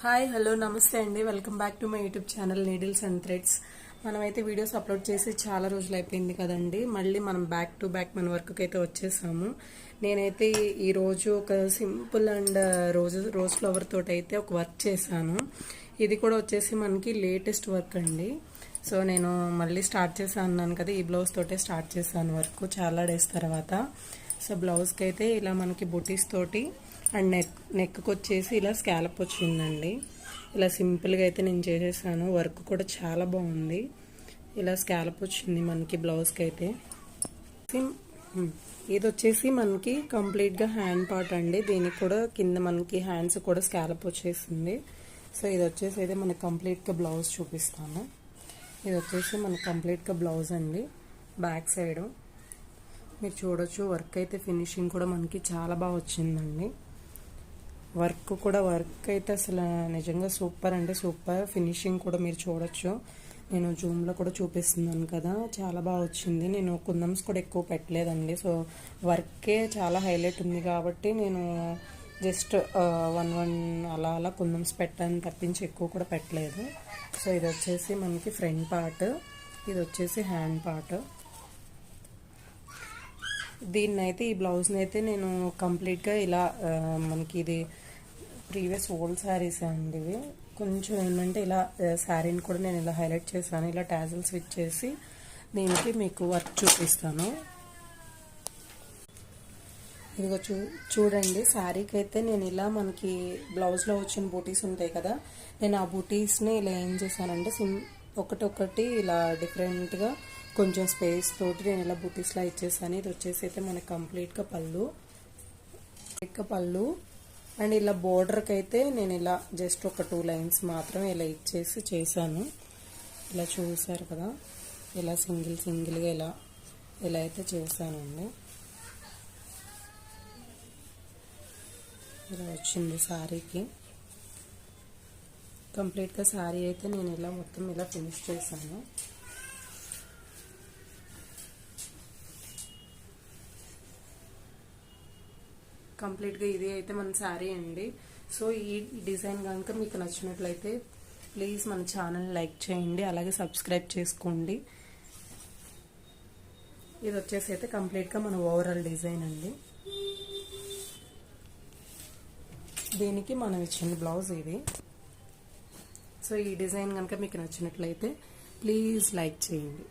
Hi hello నమస్తే అండి, welcome back to my YouTube channel needles and threads. మనమైతే videos upload చేసి చాలా రోజులు అయిపోయింది కదండి. మళ్ళీ మనం బ్యాక్ టు బ్యాక్ మన వర్క్కి అయితే వచ్చేసాము. నేనైతే ఈరోజు ఒక సింపుల్ అండ్ రోజ్ ఫ్లవర్ తోటి అయితే ఒక వర్క్ చేశాను. ఇది కూడా వచ్చేసి మనకి లేటెస్ట్ వర్క్ అండి. సో నేను మళ్ళీ స్టార్ట్ చేశాను అన్నాను కదా, ఈ బ్లౌజ్ తోటే స్టార్ట్ చేశాను వర్క్ చాలా డేస్ తర్వాత. సో బ్లౌజ్కి అయితే ఇలా మనకి బుటీస్ తోటి అండ్ నెక్కి వచ్చేసి ఇలా స్కాలప్ వచ్చిందండి. ఇలా సింపుల్గా అయితే నేను చేసేసాను. వర్క్ కూడా చాలా బాగుంది. ఇలా స్కాలప్ వచ్చింది మనకి బ్లౌజ్కి అయితే. ఇది వచ్చేసి మనకి కంప్లీట్గా హ్యాండ్ పార్ట్ అండి. దీనికి కూడా కింద మనకి హ్యాండ్స్ కూడా స్కాలప్ వచ్చేసింది. సో ఇది వచ్చేసి అయితే మనకి కంప్లీట్గా బ్లౌజ్ చూపిస్తాను. ఇది వచ్చేసి మనకి కంప్లీట్గా బ్లౌజ్ అండి. బ్యాక్ సైడ్ మీరు చూడొచ్చు. వర్క్ అయితే ఫినిషింగ్ కూడా మనకి చాలా బాగా వచ్చిందండి. వర్క్ అయితే అసలు నిజంగా సూపర్ అంటే సూపర్. ఫినిషింగ్ కూడా మీరు చూడొచ్చు. నేను జూమ్లో కూడా చూపిస్తున్నాను కదా, చాలా బాగా వచ్చింది. నేను కుందమ్స్ కూడా ఎక్కువ పెట్టలేదండి. సో వర్కే చాలా హైలైట్ ఉంది కాబట్టి నేను జస్ట్ వన్ అలా కుందమ్స్ పెట్టాను తప్పించి ఎక్కువ కూడా పెట్టలేదు. సో ఇది వచ్చేసి మనకి ఫ్రంట్ పార్ట్, ఇది వచ్చేసి హ్యాండ్ పార్ట్. దీన్నైతే ఈ బ్లౌజ్ని అయితే నేను కంప్లీట్గా ఇలా మనకి ఇది ప్రీవియస్ ఓల్డ్ శారీస్ అండి. ఇవి కొంచెం ఏంటంటే ఇలా శారీని కూడా నేను ఇలా హైలైట్ చేశాను. ఇలా టాజిల్స్ స్విచ్ చేసి దీనికి మీకు వర్క్ చూపిస్తాను. ఇదిగో చూడండి. శారీకి అయితే నేను ఇలా మనకి బ్లౌజ్లో వచ్చిన బూటీస్ ఉంటాయి కదా, నేను ఆ బూటీస్ని ఇలా ఏం చేశానంటే ఒకటి ఇలా డిఫరెంట్గా కొంచెం స్పేస్ తోటి నేను ఇలా బూటీస్లా ఇచ్చేసాను. ఇది వచ్చేసి అయితే మనకి కంప్లీట్గా పళ్ళు అండ్ ఇలా బోర్డర్కి అయితే నేను ఇలా జస్ట్ ఒక 2 లైన్స్ మాత్రం ఇలా ఇచ్చేసి చేశాను. ఇలా చూసారు కదా, ఇలా సింగిల్గా ఇలా అయితే చేశానండి. ఇలా వచ్చింది శారీకి. కంప్లీట్గా శారీ అయితే నేను ఇలా మొత్తం ఇలా ఫినిష్ చేశాను. కంప్లీట్గా ఇది అయితే మన శారీ అండి. సో ఈ డిజైన్ కనుక మీకు నచ్చినట్లయితే ప్లీజ్ మన ఛానల్ లైక్ చేయండి, అలాగే సబ్స్క్రైబ్ చేసుకోండి. ఇది వచ్చేసి అయితే కంప్లీట్గా మన ఓవరాల్ డిజైన్ అండి. దీనికి మనం ఇచ్చిన బ్లౌజ్ ఇది. సో ఈ డిజైన్ కనుక మీకు నచ్చినట్లయితే ప్లీజ్ లైక్ చేయండి.